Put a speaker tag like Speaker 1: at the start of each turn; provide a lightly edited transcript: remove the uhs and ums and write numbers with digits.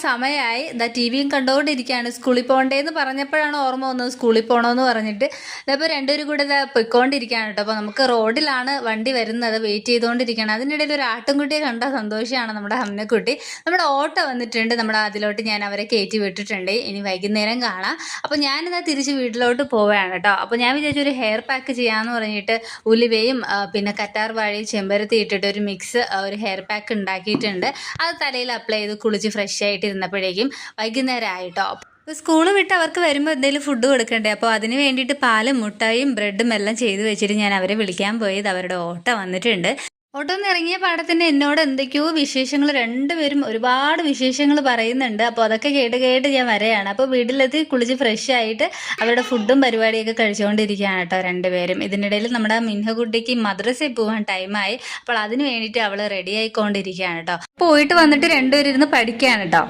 Speaker 1: സമയമായി ടി വിയും കണ്ടുകൊണ്ടിരിക്കുകയാണ്. സ്കൂളിൽ പോകണ്ടേന്ന് പറഞ്ഞപ്പോഴാണ് ഓർമ്മ വന്നത് സ്കൂളിൽ പോകണമെന്ന് പറഞ്ഞിട്ട്. അപ്പോൾ രണ്ടുപേരും കൂടെ പൊയ്ക്കൊണ്ടിരിക്കുകയാണ് കേട്ടോ. അപ്പോൾ നമുക്ക് റോഡിലാണ് വണ്ടി വരുന്നത്, വെയിറ്റ് ചെയ്തുകൊണ്ടിരിക്കുകയാണ്. അതിനിടയിൽ ഒരു ആട്ടിൻകുട്ടിയെ കണ്ട സന്തോഷമാണ് നമ്മുടെ ഹംനക്കുട്ടി. നമ്മുടെ ഓട്ടോ വന്നിട്ടുണ്ട്, നമ്മുടെ അതിലോട്ട് ഞാൻ അവരെ കയറ്റി വിട്ടിട്ടുണ്ട്. ഇനി വൈകുന്നേരം കാണാം. അപ്പോൾ ഞാനിതാ തിരിച്ച് വീട്ടിലോട്ട് പോവുകയാണ് കേട്ടോ. അപ്പോൾ ഞാൻ വിചാരിച്ചു ഒരു ഹെയർ പാക്ക് ചെയ്യാമെന്ന് പറഞ്ഞിട്ട് ഉലുവയും പിന്നെ കറ്റാർ വാഴയും ചെമ്പരത്തി ഇട്ടിട്ട് ഒരു മിക്സ് ഒരു ഹെയർ പാക്ക് ഉണ്ടാക്കിയിട്ടുണ്ട്. അത് തലയിൽ അപ്ലൈ ചെയ്ത് കുളിച്ച് ഫ്രഷ് ആയിട്ടിരുന്നപ്പോഴേക്കും വൈകുന്നേരം ആയിട്ടോ. സ്കൂൾ വിട്ട് അവർക്ക് വരുമ്പോൾ എന്തെങ്കിലും ഫുഡ് കൊടുക്കണ്ടേ, അപ്പോൾ അതിന് വേണ്ടിയിട്ട് പാലും മുട്ടായും ബ്രെഡും എല്ലാം ചെയ്ത് വെച്ചിട്ട് ഞാൻ അവരെ വിളിക്കാൻ പോയത്. അവരുടെ ഓട്ടോ വന്നിട്ടുണ്ട്. ഓട്ടോ നിന്ന് ഇറങ്ങിയ പാടത്തിന് എന്നോട് എന്തൊക്കെയോ വിശേഷങ്ങൾ, രണ്ടുപേരും ഒരുപാട് വിശേഷങ്ങൾ പറയുന്നുണ്ട്. അപ്പോൾ അതൊക്കെ കേട്ട് ഞാൻ വരെയാണ്. അപ്പോൾ വീട്ടിലെത്തി കുളിച്ച് ഫ്രഷ് ആയിട്ട് അവരുടെ ഫുഡും പരിപാടിയൊക്കെ കഴിച്ചുകൊണ്ടിരിക്കുകയാണ് കേട്ടോ രണ്ടുപേരും. ഇതിനിടയിൽ നമ്മുടെ മിൻഹകുട്ടിക്ക് മദ്രസയിൽ പോകാൻ ടൈമായി. അപ്പോൾ അതിന് വേണ്ടിയിട്ട് അവൾ റെഡി ആയിക്കൊണ്ടിരിക്കുകയാണ് കേട്ടോ. പോയിട്ട് വന്നിട്ട് രണ്ടുപേരും ഇരുന്ന് പഠിക്കുകയാണ് കേട്ടോ.